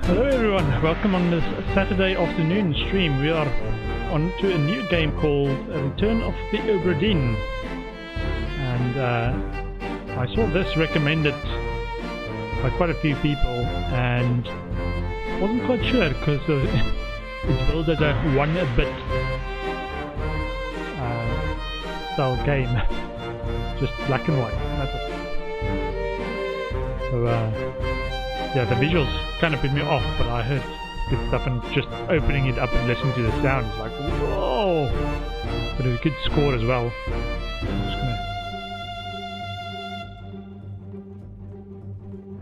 Hello everyone, welcome on this Saturday afternoon stream. We are on to a new game called Return of the Obra Dinn. And I saw this recommended by quite a few people and wasn't quite sure because it's billed as a 1-bit style game. Just black and white, that's it. So yeah, the visuals kind of put me off, but I heard good stuff, and just opening it up and listening to the sound is like, whoa! But a good score as well. I'm just gonna...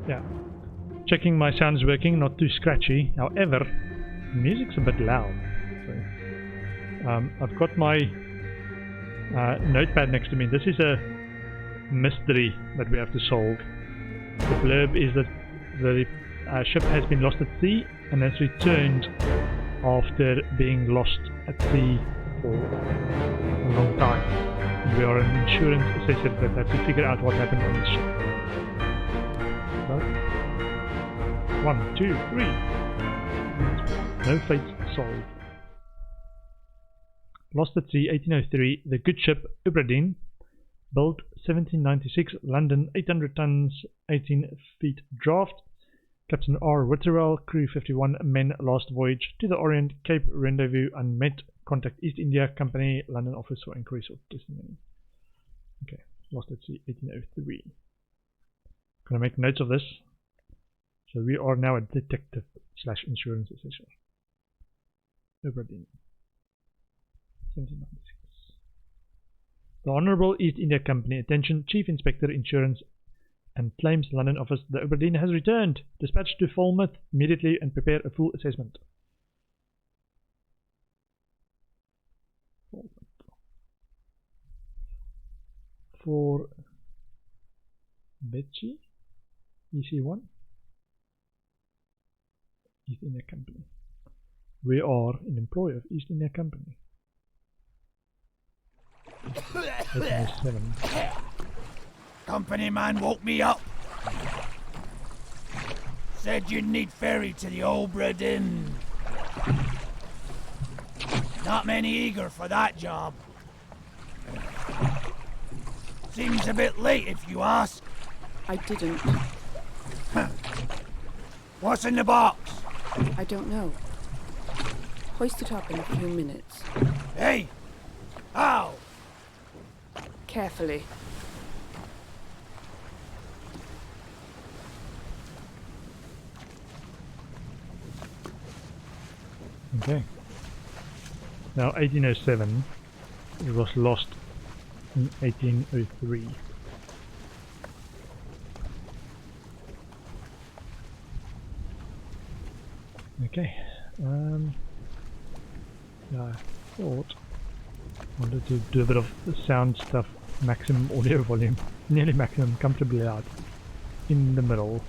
Yeah. Checking my sound's working, not too scratchy. However, the music's a bit loud. So, I've got my notepad next to me. This is a mystery that we have to solve. The blurb is that the ship has been lost at sea and has returned after being lost at sea for a long time. And we are an insurance assessor that have to figure out what happened on the ship. So, 1, 2, 3. No fate solved. Lost at sea, 1803. The good ship Obra Dinn, built 1796, London, 800 tons, 18 feet draft. Captain R. Witterell, crew 51 men, last voyage to the Orient, Cape Rendezvous, unmet. Contact East India Company, London office for inquiries or testimony. Okay, lost at sea, 1803. Gonna make notes of this. So we are now a detective / insurance assessor. Obra Dinn, 1796. The Honourable East India Company, attention, Chief Inspector Insurance and Claims, London office. The Obra Dinn has returned. Dispatch to Falmouth immediately and prepare a full assessment. For Betsy, EC1, East India Company. We are an employee of East India Company. 807. Company man woke me up. Said you'd need ferry to the Obra Dinn. Not many eager for that job. Seems a bit late if you ask. I didn't. What's in the box? I don't know. Hoist it up in a few minutes. Hey! How? Carefully. Okay. Now 1807. It was lost in 1803. Okay. Yeah, I thought I wanted to do a bit of the sound stuff. Maximum audio volume, nearly maximum, comfortably loud. In the middle.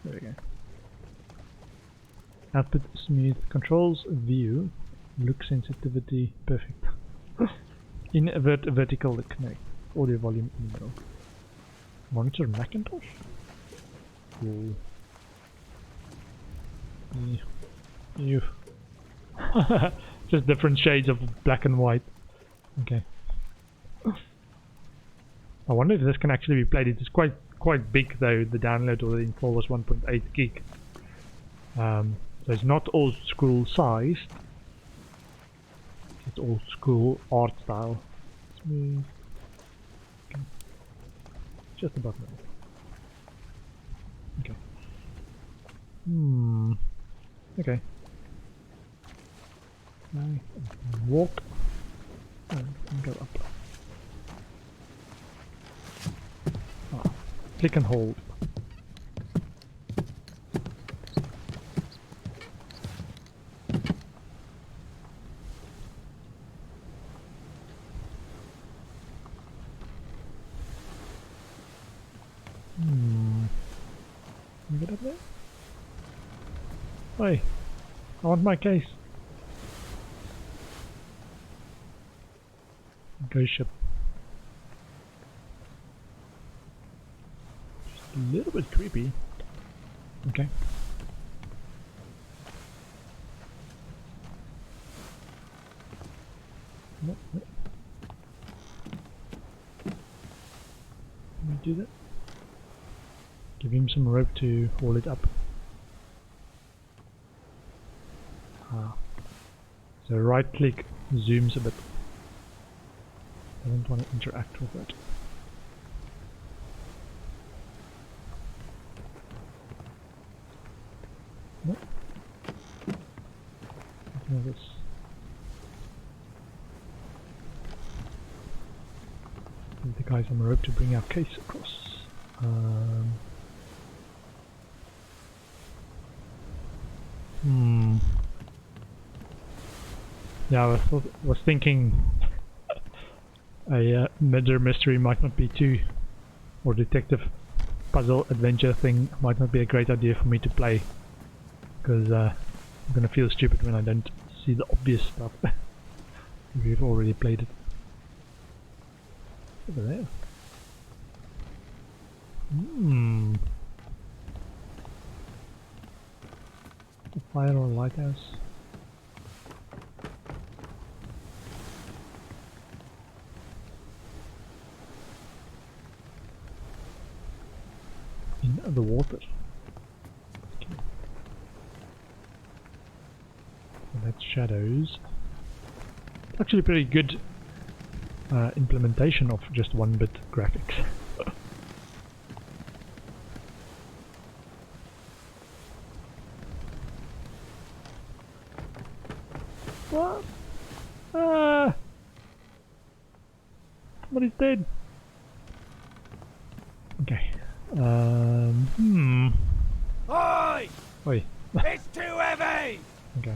There we go. Output smooth, controls view, look sensitivity perfect. Invert vertical look, no. Audio volume in the middle. Monitor Macintosh? Cool. Ew. Just different shades of black and white. Okay. I wonder if this can actually be played. It is quite big though. The download or the install was 1.8 gig. So it's not old school sized. It's old school art style. Smooth. Okay. Just about right. Okay. Okay. I walk and go up. Click and hold. Can you get up there? Hey, I want my case. Ghost ship. Just a little bit creepy. Okay. No, no. Can we do that? Give him some rope to haul it up. Ah. So right click zooms a bit. I don't want to interact with that. No. Nothing of this. Give the guy some rope to bring our case across. Yeah, I was thinking a murder mystery might not be too, or detective puzzle adventure thing might not be a great idea for me to play, because I'm gonna feel stupid when I don't see the obvious stuff. We've already played it. Over there. A fire or lighthouse. In the water. Okay. So that's shadows. It's actually pretty good implementation of just 1-bit graphics. What? Somebody's dead. Okay. Oi! Oi. It's too heavy! Okay.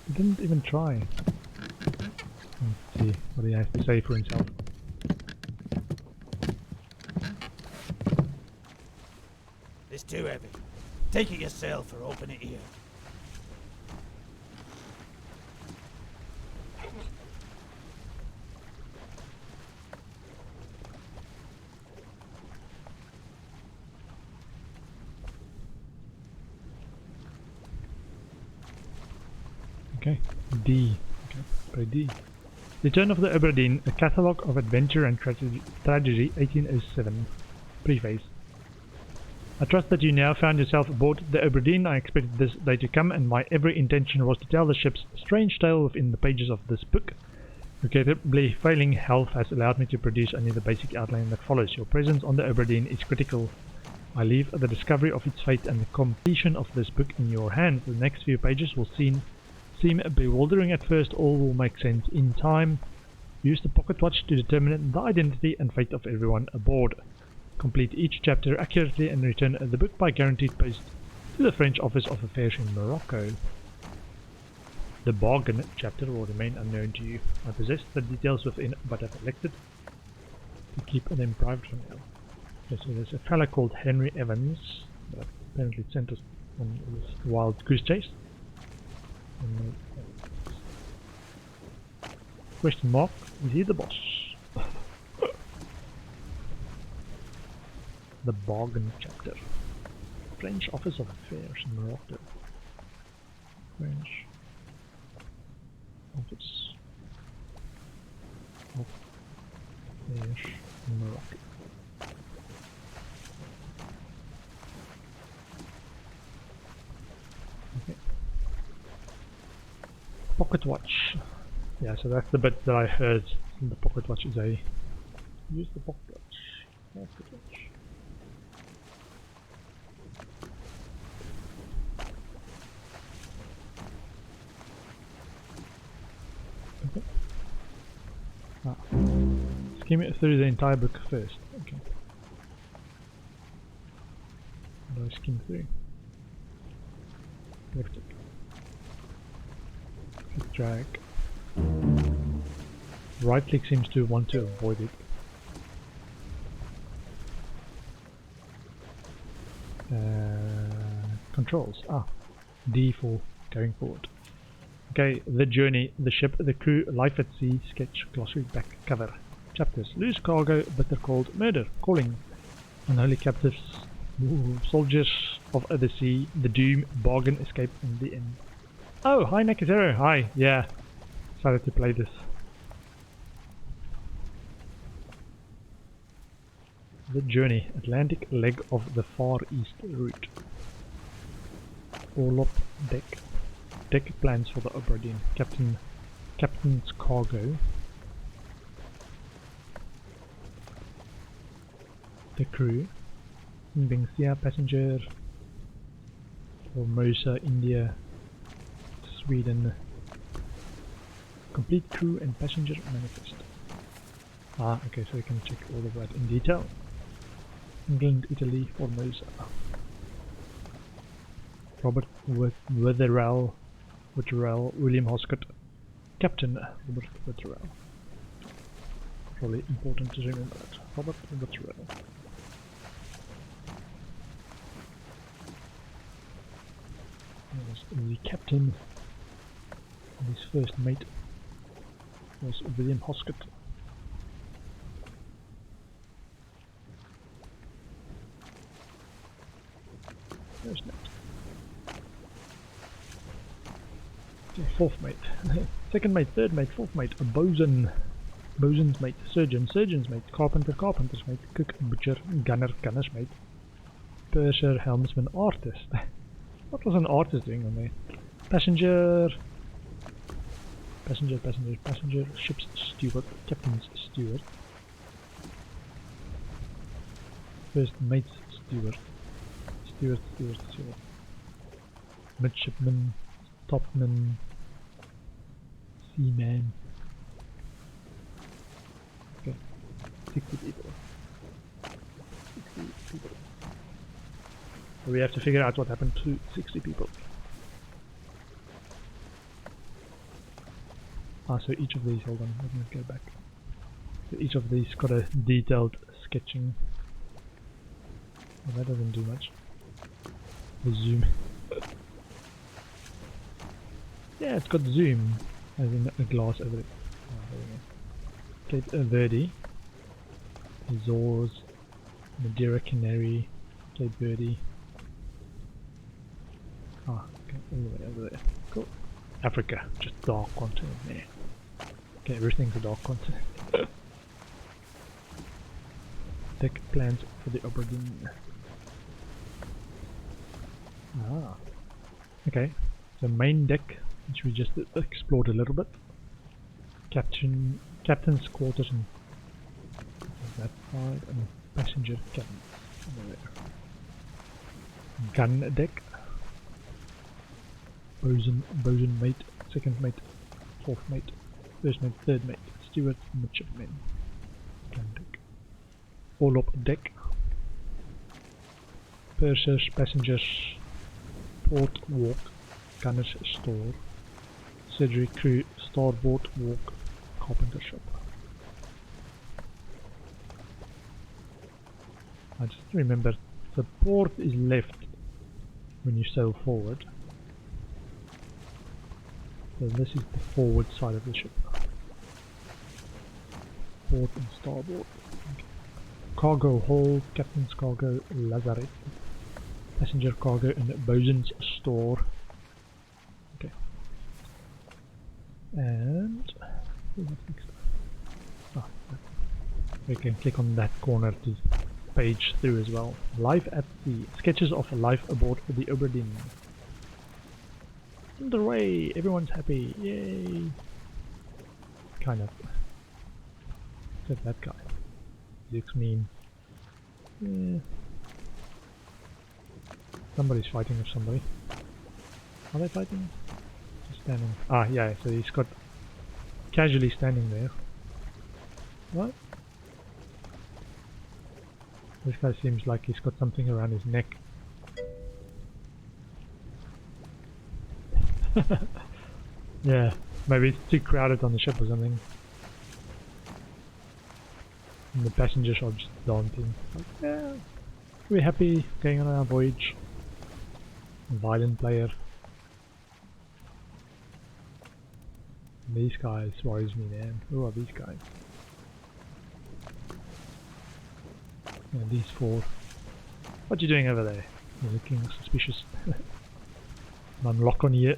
He didn't even try. Let's see what he has to say for himself. It's too heavy. Take it yourself or open it here. Okay, D. Okay, by D. Return of the Obra Dinn, a catalogue of adventure and tragedy 1807. Preface. I trust that you now found yourself aboard the Obra Dinn. I expected this day to come, and my every intention was to tell the ship's strange tale within the pages of this book. Regrettably, failing health has allowed me to produce only the basic outline that follows. Your presence on the Obra Dinn is critical. I leave the discovery of its fate and the completion of this book in your hands. The next few pages will seem bewildering at first. All will make sense in time. Use the pocket watch to determine the identity and fate of everyone aboard. Complete each chapter accurately and return the book by guaranteed post to the French Office of Affairs in Morocco. The bargain chapter will remain unknown to you. I possess the details within, but have elected to keep them private for now. Okay, so there's a fella called Henry Evans that apparently sent us on this wild goose chase. Question mark, is he the boss? The bargain chapter. French Office of Affairs in Morocco. French Office of Affairs in Morocco. Okay. Pocket watch. Yeah, so that's the bit that I heard. The pocket watch is a... Use the pocket watch. Pocket watch. Okay. Ah. Skim it through the entire book first. Okay. How do I skim through? Left click. Click drag. Right click seems to want to avoid it. Controls. D for going forward. Okay, the journey, the ship, the crew, life at sea, sketch, glossary, back cover. chapters. Loose cargo, bitter cold, murder, calling, unholy captives, soldiers of the sea, the doom, bargain, escape, and the end. Oh, hi Nakazero, hi, yeah, excited to play this. The Journey, Atlantic leg of the Far East route. Orlop deck. Deck plans for the Obra Dinn. Captain's cargo. The crew. Bengtia passenger. Formosa, India, Sweden. Complete crew and passenger manifest. Ah, okay, so you can check all of that in detail. England, Italy, Formosa. Robert Witherell, William Hoscott, Captain Robert Witherell. Probably important to remember that. Robert Witherell. The captain, and his first mate was William Hoscott. There's next. Okay, fourth mate. Second mate, third mate, fourth mate, a bosun. Bosun's mate, surgeon, surgeon's mate, carpenter, carpenter's mate, cook, butcher, gunner, gunner's mate, purser, helmsman, artist. What was an artist doing on there? Passenger, passenger, passenger, passenger, ship's steward, captain's steward, first mate's steward, steward, steward, steward, midshipman, topman, seaman. Okay, 60 people. 60 people. So we have to figure out what happened to 60 people. Ah, so each of these, hold on, let me go back. So each of these got a detailed sketching. Well, that doesn't do much. The zoom. Yeah, it's got zoom, as in a glass over it. Oh, there we go. Cape Verde, Azores, Madeira, Canary, Cape Verde. Ah, okay, all the way over there. Cool. Africa, just dark continent there. Okay, everything's a dark continent. Deck plans for the Obra Dinn. Ah. Okay, so main deck, which we just explored a little bit. Captain's quarters and that side, and passenger cabins over there. Gun deck. Bosun mate, second mate, fourth mate, first mate, third mate, steward, midshipmen. Gun deck. All up deck. Pursers, passengers, port walk, gunner's store, surgery crew, starboard walk, carpenter shop. I just remember the port is left when you sail forward. So this is the forward side of the ship. Port and starboard. Okay. Cargo hold, captain's cargo, lazaret, passenger cargo, and bosun's store. Okay. And what's next? Ah, we can click on that corner to page through as well. Life at sea. Sketches of life aboard the Obra Dinn. Underway, everyone's happy, yay! Kind of. Except that guy. He looks mean. Yeah. Somebody's fighting with somebody. Are they fighting? Just standing. Ah, yeah, so he's got casually standing there. What? This guy seems like he's got something around his neck. Yeah, maybe it's too crowded on the ship or something. And the passengers are just daunting. Like, yeah, we're happy going on our voyage. Violent player. These guys worries me, man. Who are these guys? Yeah, these four. What you doing over there? You're looking suspicious. I'm locked on here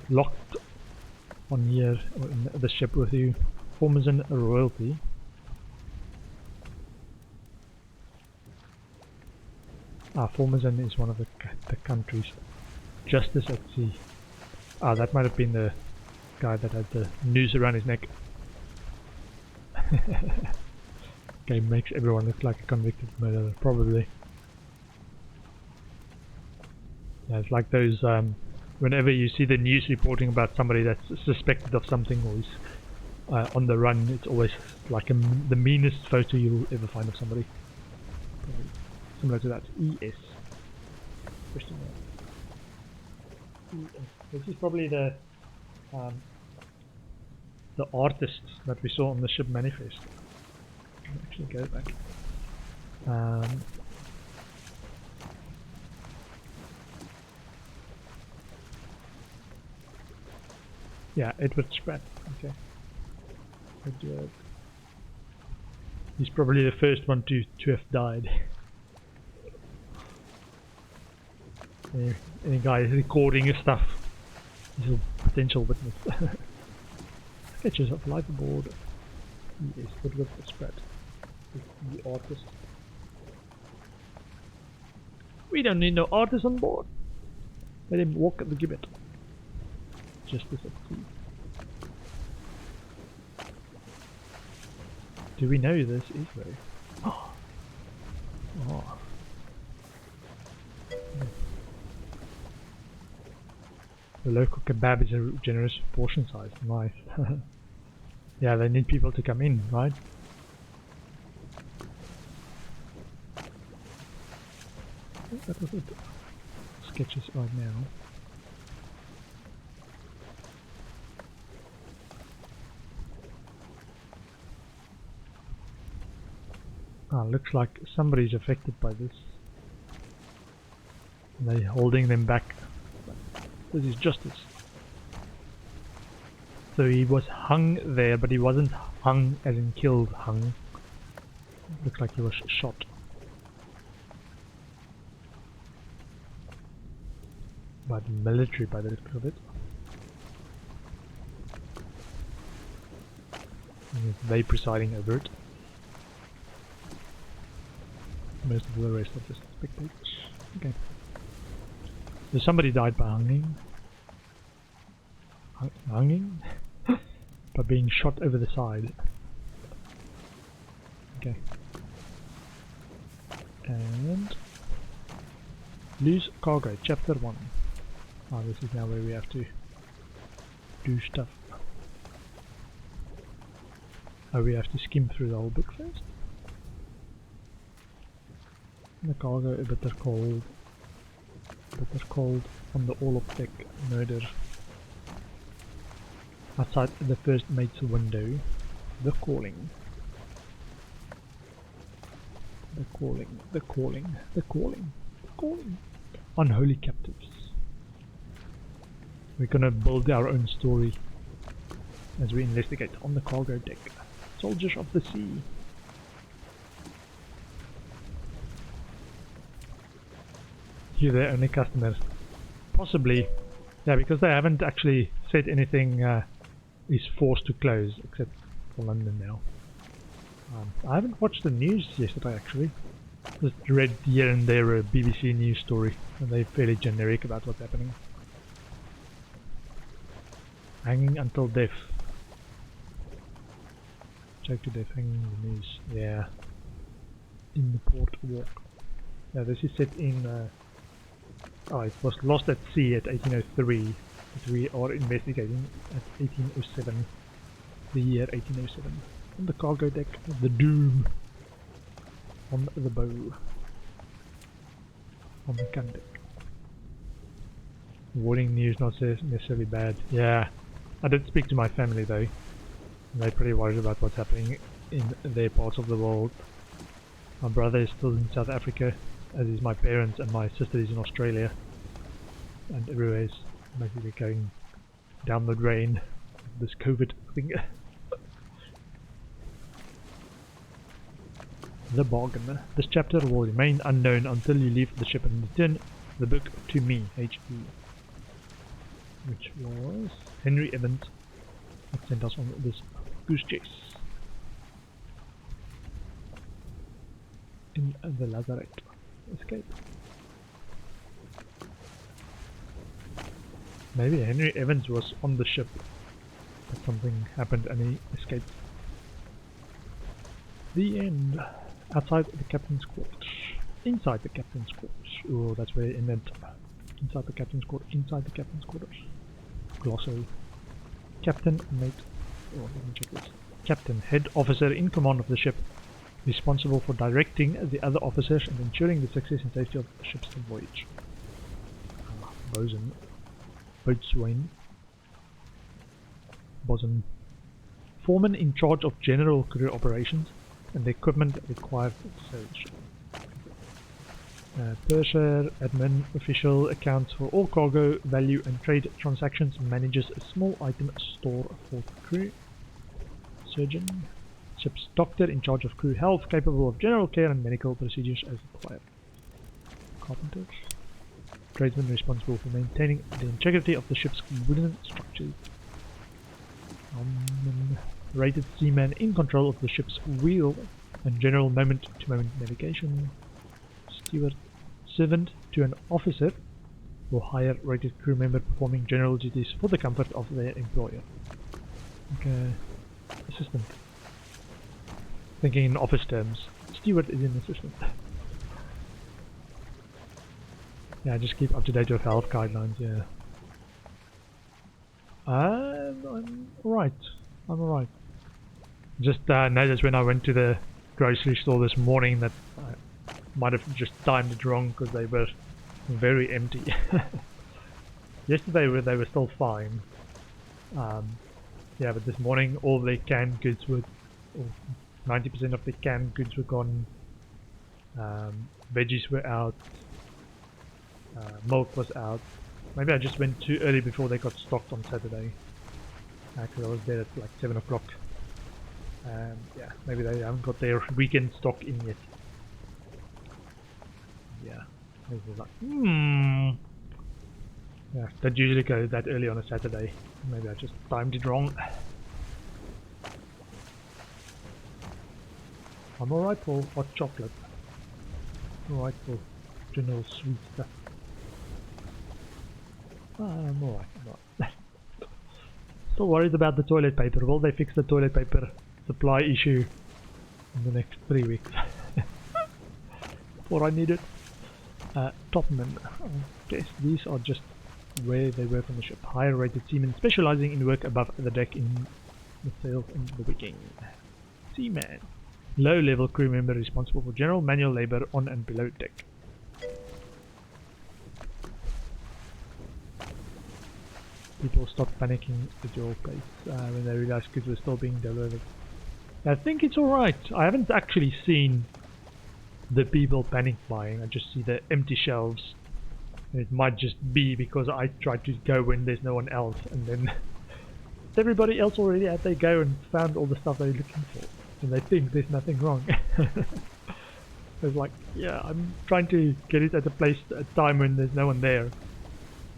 in the ship with you. Formation royalty. Formation is one of the countries. Justice at sea. That might have been the guy that had the noose around his neck. Game makes everyone look like a convicted murderer, probably. Yeah, it's like those, whenever you see the news reporting about somebody that's suspected of something or is on the run, it's always like the meanest photo you'll ever find of somebody. Probably similar to that. ES. Question mark. ES. This is probably the artist that we saw on the ship manifest. I can actually go back. Yeah, Edward Spratt. Okay. Edward. He's probably the first one to have died. Any guy recording his stuff. He's a potential witness. Sketches of life aboard. Yes, Edward Spratt. The artist. We don't need no artist on board. Let him walk at the gibbet. Justice at sea. Do we know who this is though? Oh. Oh. The local kebab is a generous portion size. Nice. Yeah, they need people to come in, right? That was it. Sketches right now. Looks like somebody's affected by this. They're holding them back. This is justice. So he was hung there, but he wasn't hung as in killed, hung. Looks like he was shot. By the military by the look of it. And they presiding over it. Most of the rest are just spectators. Okay. So somebody died by hanging. Hanging? By being shot over the side. Okay. And lose cargo, chapter 1. This is now where we have to do stuff. We have to skim through the whole book first. The cargo, a bitter cold. Bitter cold on the all of deck murder. Outside the first mate's window. The calling. The calling. The calling. The calling. The calling. Unholy captives. We're gonna build our own story as we investigate on the cargo deck. Soldiers of the sea. You're their only customer. Possibly. Yeah, because they haven't actually said anything is forced to close, except for London now. I haven't watched the news yesterday actually. Just read here and there a BBC news story, and they're fairly generic about what's happening. Hanging until death. Choke to death, hanging in the news. Yeah. In the port walk. Yeah, this is set in it was lost at sea at 1803, but we are investigating at 1807, the year 1807. On the cargo deck, the Doom. On the bow. On the gun deck. Warning news, not necessarily bad. Yeah, I did speak to my family though. They're pretty worried about what's happening in their parts of the world. My brother is still in South Africa, as is my parents, and my sister is in Australia. And everywhere is basically going down the drain. This COVID thing. The bargain. This chapter will remain unknown until you leave the ship and return the book to me, H.E. Which was Henry Evans that sent us on this goose chase. In the lazaret. Escape. Maybe Henry Evans was on the ship, but something happened and he escaped. The end. Outside the captain's quarters. Inside the captain's quarters. Oh, that's where it ended. Inside the captain's quarters. Inside the captain's quarters. Glossary. Captain, mate. Oh, let me check this. Captain, head officer in command of the ship, responsible for directing the other officers and ensuring the success and safety of the ship's voyage. Bosun. Boatswain. Bosun. Foreman in charge of general crew operations and the equipment required for the ship. Purser, admin, official, accounts for all cargo, value and trade transactions, manages a small item store for the crew. Surgeon. Ship's doctor in charge of crew health, capable of general care and medical procedures as required. Carpenters. Tradesman responsible for maintaining the integrity of the ship's wooden structures. Rated seaman in control of the ship's wheel and general moment-to-moment navigation. Steward. Servant to an officer or higher rated crew member performing general duties for the comfort of their employer. Okay. Assistant. Thinking in office terms. Steward is an assistant. Yeah, just keep up to date with health guidelines, yeah. I'm alright. I'm alright. Just noticed when I went to the grocery store this morning that I might have just timed it wrong because they were very empty. Yesterday they were still fine. Yeah, but this morning all the canned goods were, 90% of the canned goods were gone. Veggies were out. Milk was out. Maybe I just went too early before they got stocked on Saturday. Because I was there at like 7 o'clock. Yeah, maybe they haven't got their weekend stock in yet. Yeah, maybe they're like, yeah, don't usually go that early on a Saturday. Maybe I just timed it wrong. I'm alright for hot chocolate. Alright for general sweet stuff. I'm alright, Still worried about the toilet paper. Will they fix the toilet paper supply issue in the next 3 weeks? Before I need it. Topmen. I guess these are just where they work on the ship. Higher rated seamen specializing in work above the deck in the sails and the rigging. Seaman. Low level crew member responsible for general manual labor on and below deck. People stopped panicking at your place when they realized goods were still being delivered. I think it's alright. I haven't actually seen the people panic buying. I just see the empty shelves. And it might just be because I tried to go when there's no one else, and then everybody else already had their go and found all the stuff they're looking for, and they think there's nothing wrong. It's like, yeah, I'm trying to get it at a time when there's no one there.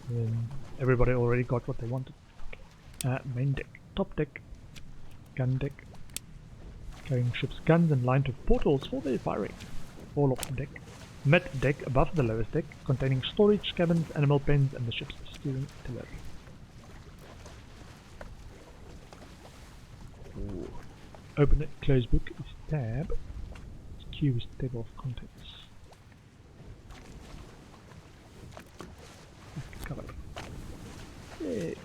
And everybody already got what they wanted. Main deck, top deck, gun deck, carrying ship's guns and lined with portals for their firing. All off the deck. Mid deck above the lowest deck, containing storage cabins, animal pens, and the ship's steering tiller. Ooh. Open it, close book is tab. Q is table of contents. Cover. Yay.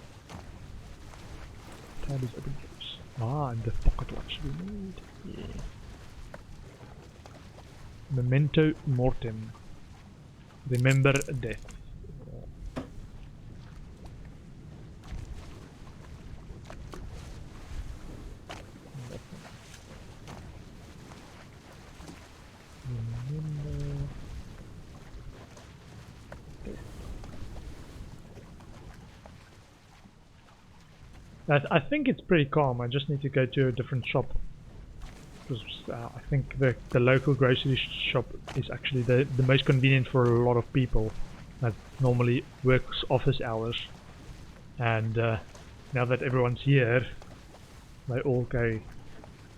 Tab is open close. Ah, and the pocket watch we need. Yeah. Memento mortem. Remember death. Remember death. I think it's pretty calm. I just need to go to a different shop Because I think the local grocery shop is actually the most convenient for a lot of people that normally works office hours. And now that everyone's here, they all go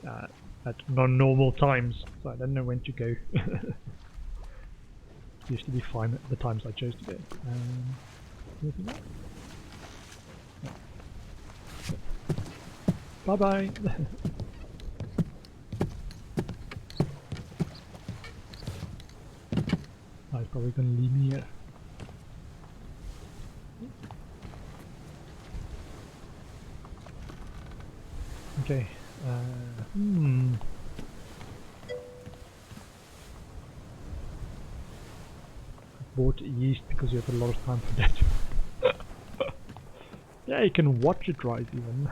at non-normal times, so I don't know when to go. Used to be fine at the times I chose to go. Anything else? No. Bye bye. Oh, he's probably gonna leave me here. Okay. Bought yeast because you have a lot of time for that. Yeah, you can watch it rise even.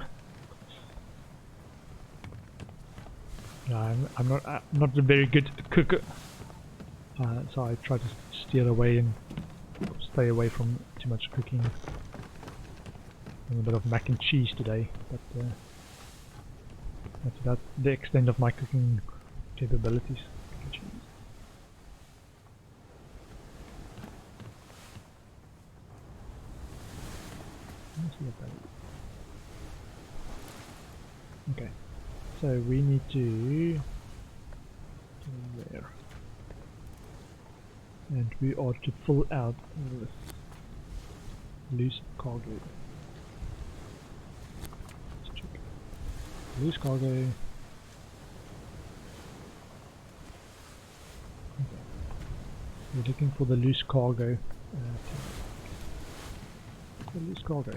I'm not a very good cooker, so I try to steer away and stay away from too much cooking. And a bit of mac and cheese today, but that's about the extent of my cooking capabilities. Okay, so we need to go there, and we are to pull out this loose cargo. Let's check. Loose cargo. Okay. We're looking for the loose cargo. The loose cargo.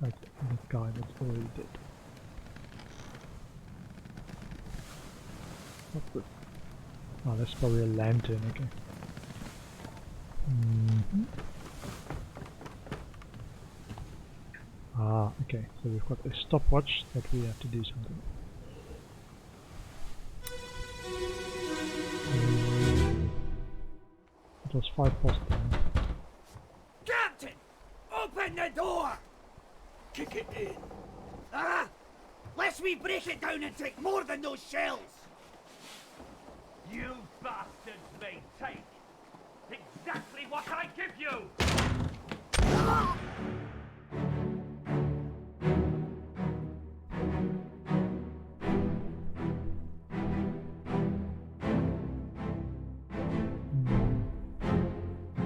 Right, that guy that's already dead. What's this? Oh, that's probably a lantern, okay. Ah, okay, so we've got a stopwatch that we have to do something. It was 10:05. Captain! Open the door! Kick it in. Ah! Lest we break it down and take more than those shells! You bastards may take exactly what I give you! Ah!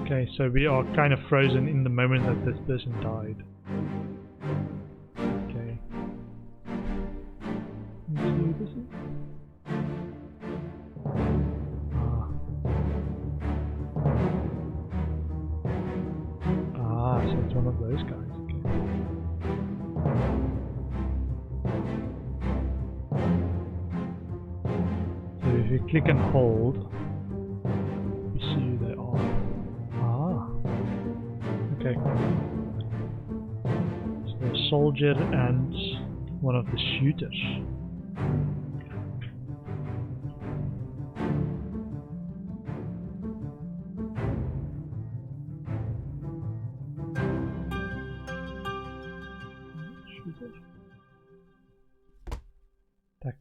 Okay, so we are kind of frozen in the moment that this person died. Okay. Let's see what this is. So it's one of those guys, okay. So if you click and hold, you see who they are. Okay. So a soldier and one of the shooters. Tack.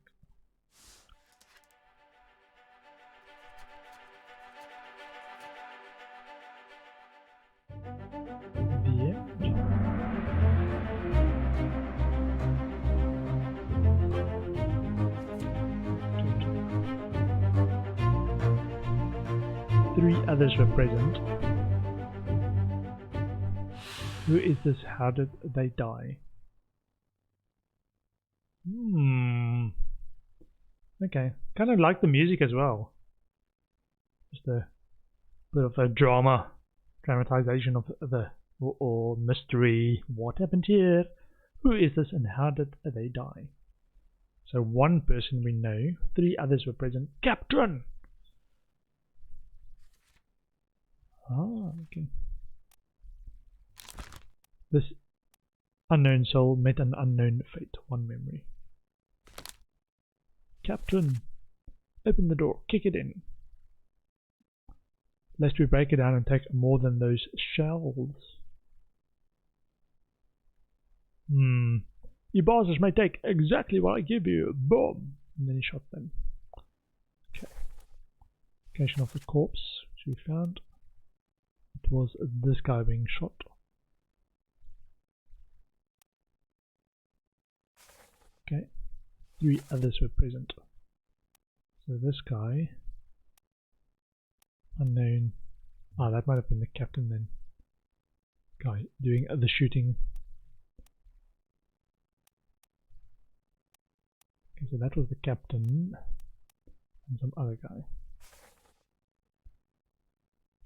Yeah. 3 others were present. Who is this? How did they die? Okay. Kind of like the music as well. Just a bit of a dramatization of the or mystery. What happened here? Who is this and how did they die? So 1 person we know, 3 others were present. Captain! Ah, okay. This unknown soul met an unknown fate. 1 memory. Captain! Open the door. Kick it in. Lest we break it down and take more than those shells. You bosses may take exactly what I give you. Boom! and then he shot them. Okay. Location of the corpse, which we found. It was this guy being shot. Okay. 3 others were present. So this guy, unknown. Ah, that might have been the captain then. Guy doing the shooting. Okay, so that was the captain and some other guy.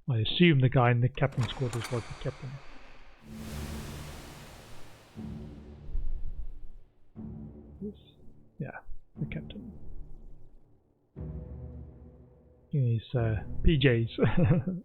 I assume the guy in the captain's quarters was the captain. Yes. Yeah, the captain. In his PJs.